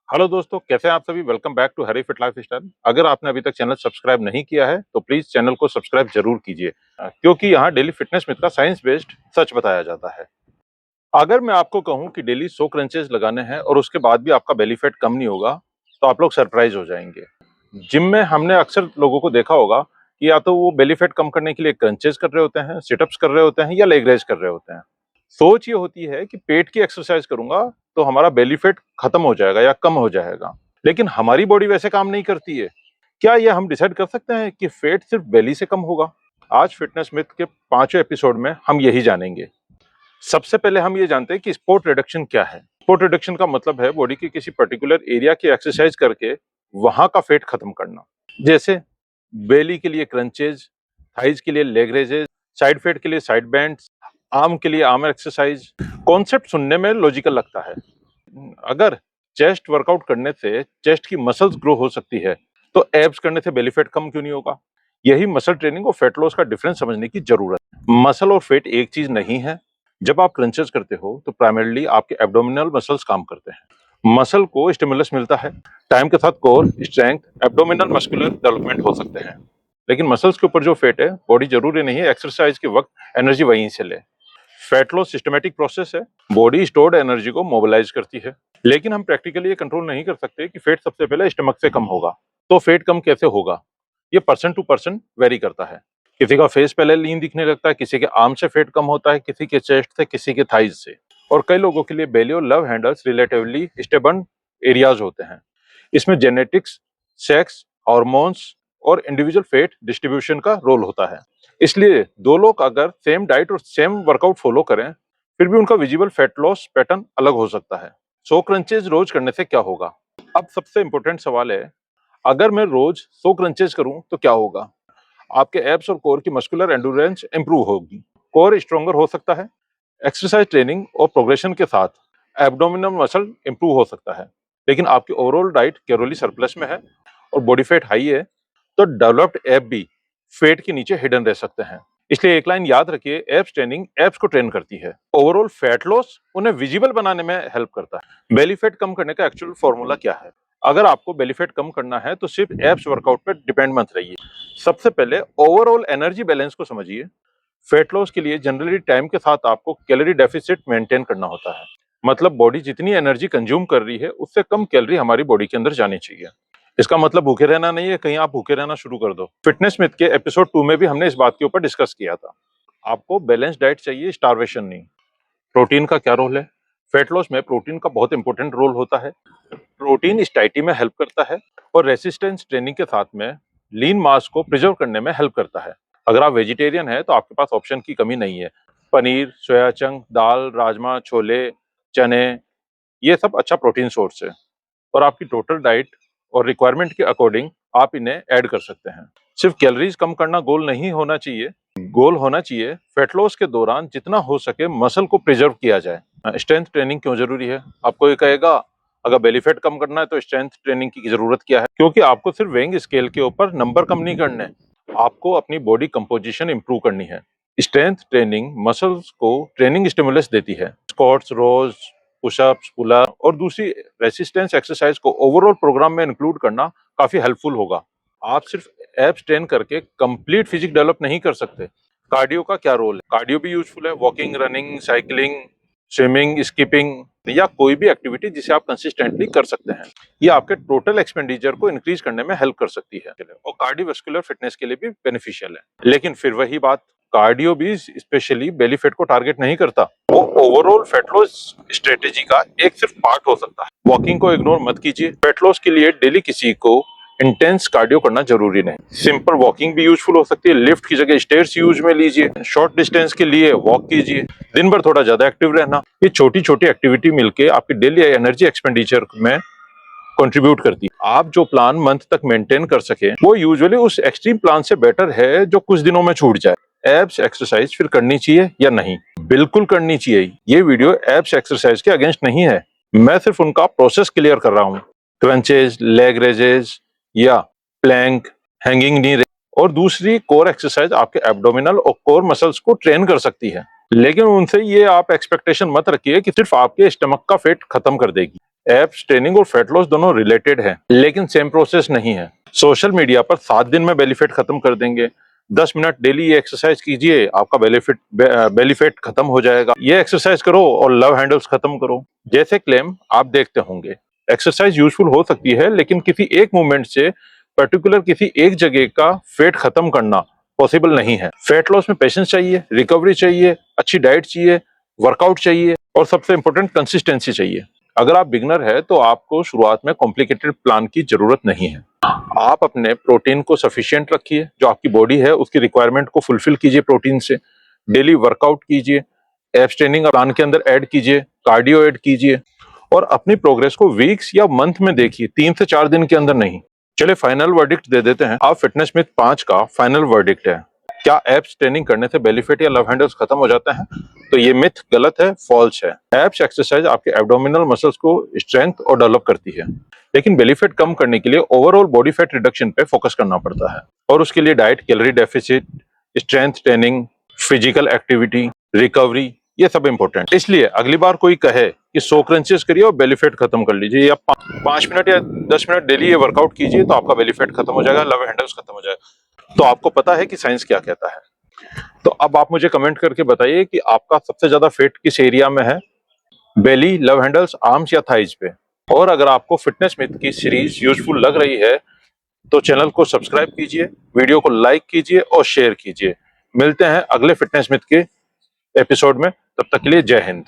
Hello दोस्तों, कैसे हैं आप सभी। Welcome back to Harry fit lifestyle. अगर आपने अभी तक चैनल सब्सक्राइब नहीं किया है तो प्लीज चैनल को सब्सक्राइब जरूर कीजिए, क्योंकि यहाँ डेली फिटनेस मिथ का साइंस बेस्ड सच बताया जाता है। अगर मैं आपको कहूँ कि डेली 100 क्रंचेस लगाने हैं और उसके बाद भी आपका बेली फैट कम नहीं होगा, तो आप लोग सरप्राइज हो जाएंगे। जिम में हमने अक्सर लोगों को देखा होगा कि या तो वो बेली फैट कम करने के लिए क्रंचेस कर रहे होते हैं, सिटअप्स कर रहे होते हैं या लेग रेज कर रहे होते हैं। सोच ये होती है कि पेट की एक्सरसाइज करूंगा तो हमारा बेली फैट खत्म हो जाएगा या कम हो जाएगा, लेकिन हमारी बॉडी वैसे काम नहीं करती है। क्या ये हम डिसाइड कर सकते हैं कि फैट सिर्फ बेली से कम होगा? आज फिटनेस मिथ के 5वें एपिसोड में हम यही जानेंगे। सबसे पहले हम ये जानते हैं कि स्पोर्ट रिडक्शन क्या है। स्पोर्ट रिडक्शन का मतलब है बॉडी के किसी पर्टिकुलर एरिया की एक्सरसाइज करके वहां का फैट खत्म करना। जैसे बेली के लिए क्रंचेज, थाइज के लिए लेग रेजेज, साइड फैट के लिए साइड बैंड्स, आर्म के लिए आर्म एक्सरसाइज। कॉन्सेप्ट सुनने में लॉजिकल लगता है। अगर चेस्ट वर्कआउट करने से चेस्ट की मसल्स ग्रो हो सकती है, तो एब्स करने से बेली फैट कम क्यों नहीं होगा? यही मसल ट्रेनिंग और फैट लॉस का डिफरेंस समझने की जरूरत है। मसल और फैट एक चीज नहीं है। जब आप क्रंचेस करते हो तो प्राइमरली आपके एब्डोमिनल मसल्स काम करते हैं। मसल को स्टिमुलस मिलता है। टाइम के साथ core strength, abdominal muscular development हो सकते हैं। लेकिन मसल्स के ऊपर जो फैट है, बॉडी जरूरी नहीं है एक्सरसाइज के वक्त एनर्जी वहीं से ले। फैट लॉस सिस्टमेटिक प्रोसेस है। बॉडी स्टोर्ड एनर्जी को मोबिलाइज करती है, लेकिन हम प्रैक्टिकली ये कंट्रोल नहीं कर सकते कि फैट सबसे पहले स्टमक से कम होगा। तो फैट कम कैसे होगा? ये पर्सन टू पर्सन वेरी करता है। किसी का फेस पहले लीन दिखने लगता है, किसी के आर्म से फैट कम होता है, किसी के चेस्ट से, किसी के थाइज से। और कई लोगों के लिए बेली और love handles relatively stable areas होते हैं। इसमें जेनेटिक्स, सेक्स, हार्मोन्स और इंडिविजुअल फैट डिस्ट्रीब्यूशन का रोल होता है। इसलिए दो लोग अगर सेम डाइट और सेम वर्कआउट फॉलो करें, फिर भी उनका विजिबल फैट लॉस पैटर्न अलग हो सकता है। 100 क्रंचेज रोज करने से क्या होगा? अब सबसे इंपॉर्टेंट सवाल है, अगर मैं रोज 100 क्रंचेज करूं तो क्या होगा? आपके एब्स और कोर की मस्कुलर एंडुरेंस इंप्रूव होगी, कोर स्ट्रॉन्गर हो सकता है। एक्सरसाइज ट्रेनिंग और प्रोग्रेशन के साथ एब्डोमिनल मसल इंप्रूव हो सकता है। लेकिन आपकी ओवरऑल डाइट कैलोरी सरप्लस में है और बॉडी फैट हाई है, तो डेवलप्ड एब भी फैट के नीचे हिडन रह सकते हैं। इसलिए एक लाइन याद रखिए, एब्स ट्रेनिंग एब्स को ट्रेन करती है। ओवरऑल फैट लॉस उन्हें विजिबल बनाने में हेल्प करता है। बेली फैट कम करने का एक्चुअल फॉर्मूला क्या है? अगर आपको बेली फैट कम करना है तो सिर्फ एब्स वर्कआउट पर डिपेंड मत रहिए। सबसे पहले ओवरऑल एनर्जी बैलेंस को समझिए। फैट लॉस के लिए जनरली टाइम के साथ आपको कैलोरी डेफिसिट मेंटेन करना होता है। मतलब बॉडी जितनी एनर्जी कंज्यूम कर रही है, उससे कम कैलोरी हमारी बॉडी के अंदर जानी चाहिए। इसका मतलब भूखे रहना नहीं है, कहीं आप भूखे रहना शुरू कर दो। फिटनेस मिथ के एपिसोड 2 में भी हमने इस बात के ऊपर डिस्कस किया था। आपको बैलेंस डाइट चाहिए, स्टारवेशन नहीं। प्रोटीन का क्या रोल है? फैट लॉस में प्रोटीन का बहुत इंपॉर्टेंट रोल होता है। प्रोटीन स्टाइटी में हेल्प करता है और रेसिस्टेंस ट्रेनिंग के साथ में लीन मास को प्रिजर्व करने में हेल्प करता है। अगर आप वेजिटेरियन हैं तो आपके पास ऑप्शन की कमी नहीं है। पनीर, सोया चंक, दाल, राजमा, छोले, चने, ये सब अच्छा प्रोटीन सोर्स है और आपकी टोटल डाइट और रिक्वायरमेंट के अकॉर्डिंग आप इन्हें ऐड कर सकते हैं। सिर्फ कैलोरीज कम करना गोल नहीं होना चाहिए। गोल होना चाहिए फैट लॉस के दौरान जितना हो सके मसल को प्रिजर्व किया जाए। स्ट्रेंथ ट्रेनिंग क्यों जरूरी है? आपको ये कहेगा, अगर बेली फैट कम करना है तो स्ट्रेंथ ट्रेनिंग की जरूरत क्या है? क्योंकि आपको सिर्फ वेइंग स्केल के ऊपर नंबर कम नहीं करने, आपको अपनी बॉडी कंपोजिशन इंप्रूव करनी है। स्ट्रेंथ ट्रेनिंग मसल्स को ट्रेनिंग स्टिमुलस देती है। स्क्वाट्स, रोज, पुशअप्स, पुलअप और दूसरी रेसिस्टेंस एक्सरसाइज को ओवरऑल प्रोग्राम में इंक्लूड करना काफी हेल्पफुल होगा। आप सिर्फ एब्स ट्रेन करके कंप्लीट फिजिक डेवलप नहीं कर सकते। कार्डियो का क्या रोल है? कार्डियो भी यूजफुल है। Walking, running, cycling, swimming, skipping या कोई भी एक्टिविटी जिसे आप कंसिस्टेंटली कर सकते हैं, ये आपके टोटल एक्सपेंडिचर को इंक्रीज करने में हेल्प कर सकती है और कार्डियोवास्कुलर फिटनेस के लिए भी बेनिफिशियल है। लेकिन फिर वही बात, कार्डियो भी स्पेशली बेली फैट को टारगेट नहीं करता। वो ओवरऑल फैट लॉस स्ट्रेटेजी का एक सिर्फ पार्ट हो सकता है। वॉकिंग को इग्नोर मत कीजिए। फैट लॉस के लिए डेली किसी को इंटेंस कार्डियो करना जरूरी नहीं। सिंपल वॉकिंग भी यूजफुल हो सकती है। लिफ्ट की जगह स्टेयर्स यूज में लीजिए। शॉर्ट डिस्टेंस के लिए वॉक कीजिए। दिन भर थोड़ा ज्यादा एक्टिव रहना। ये छोटी छोटी एक्टिविटी मिलके आपकी डेली एनर्जी एक्सपेंडिचर में कंट्रीब्यूट करती है। आप जो प्लान मंथ तक मेंटेन कर सके, वो यूजुअली उस एक्सट्रीम प्लान से बेटर है जो कुछ दिनों में छूट जाए। एब्स एक्सरसाइज फिर करनी चाहिए या नहीं? बिल्कुल करनी चाहिए। ये वीडियो एब्स एक्सरसाइज के अगेंस्ट नहीं है। मैं सिर्फ उनका प्रोसेस क्लियर कर रहा हूँ। क्रंचेज, लेग रेजेस या प्लैंक, हैंगिंग नी और दूसरी कोर एक्सरसाइज आपके एब्डोमिनल और कोर मसल्स को ट्रेन कर सकती है। लेकिन उनसे ये आप एक्सपेक्टेशन मत रखिए कि सिर्फ आपके स्टमक का फैट खत्म कर देगी। एब्स ट्रेनिंग और फैट लॉस दोनों रिलेटेड है, लेकिन सेम प्रोसेस नहीं है। सोशल मीडिया पर 7 दिन में बेली फैट खत्म कर देंगे, 10 मिनट डेली ये एक्सरसाइज कीजिए, आपका बेली फैट खत्म हो जाएगा, ये एक्सरसाइज करो और लव हैंडल्स खत्म करो, जैसे क्लेम आप देखते होंगे। एक्सरसाइज यूजफुल हो सकती है, लेकिन किसी एक मूवमेंट से पर्टिकुलर किसी एक जगह का फैट खत्म करना पॉसिबल नहीं है। फैट लॉस में पेशेंस चाहिए, रिकवरी चाहिए, अच्छी डाइट चाहिए, वर्कआउट चाहिए और सबसे इंपॉर्टेंट कंसिस्टेंसी चाहिए। अगर आप बिगनर है तो आपको शुरुआत में कॉम्प्लिकेटेड प्लान की जरूरत नहीं है। आप अपने प्रोटीन को सफिशिएंट रखिए, जो आपकी बॉडी है उसकी रिक्वायरमेंट को फुलफिल कीजिए प्रोटीन से, डेली वर्कआउट कीजिए, एब्स ट्रेनिंग प्लान के अंदर ऐड कीजिए, कार्डियो ऐड कीजिए और अपनी प्रोग्रेस को वीक्स या मंथ में देखिए, 3 से 4 दिन के अंदर नहीं। चलिए फाइनल वर्डिक्ट दे देते हैं। आप फिटनेस मिथ 5 का फाइनल वर्डिक्ट है। क्या एब्स ट्रेनिंग करने से बेली फैट या लव हैंडल्स खत्म हो जाते हैं? तो ये मिथ गलत है, फॉल्स है। एब्स एक्सरसाइज आपके एब्डोमिनल मसल्स को स्ट्रेंथ और डेवलप करती है, लेकिन बेली फैट कम करने के लिए ओवरऑल बॉडी फैट रिडक्शन पे फोकस करना पड़ता है और उसके लिए diet, calorie deficit, strength training, physical activity, recovery, ये सब इंपॉर्टेंट। इसलिए अगली बार कोई कहे कि 100 क्रंचेस करिए और बेली फैट खत्म कर लीजिए या 5 मिनट या 10 मिनट डेली ये वर्कआउट कीजिए तो आपका बेली फैट खत्म हो जाएगा, लव हैंडल्स खत्म हो जाएगा, तो आपको पता है कि साइंस क्या कहता है। तो अब आप मुझे कमेंट करके बताइए कि आपका सबसे ज्यादा फैट किस एरिया में है, बेली, लव हैंडल्स, आर्म्स या थाइज पे। और अगर आपको फिटनेस मिथ की सीरीज यूजफुल लग रही है तो चैनल को सब्सक्राइब कीजिए, वीडियो को लाइक कीजिए और शेयर कीजिए। मिलते हैं अगले फिटनेस मिथ के एपिसोड में, तब तक के लिए जय हिंद।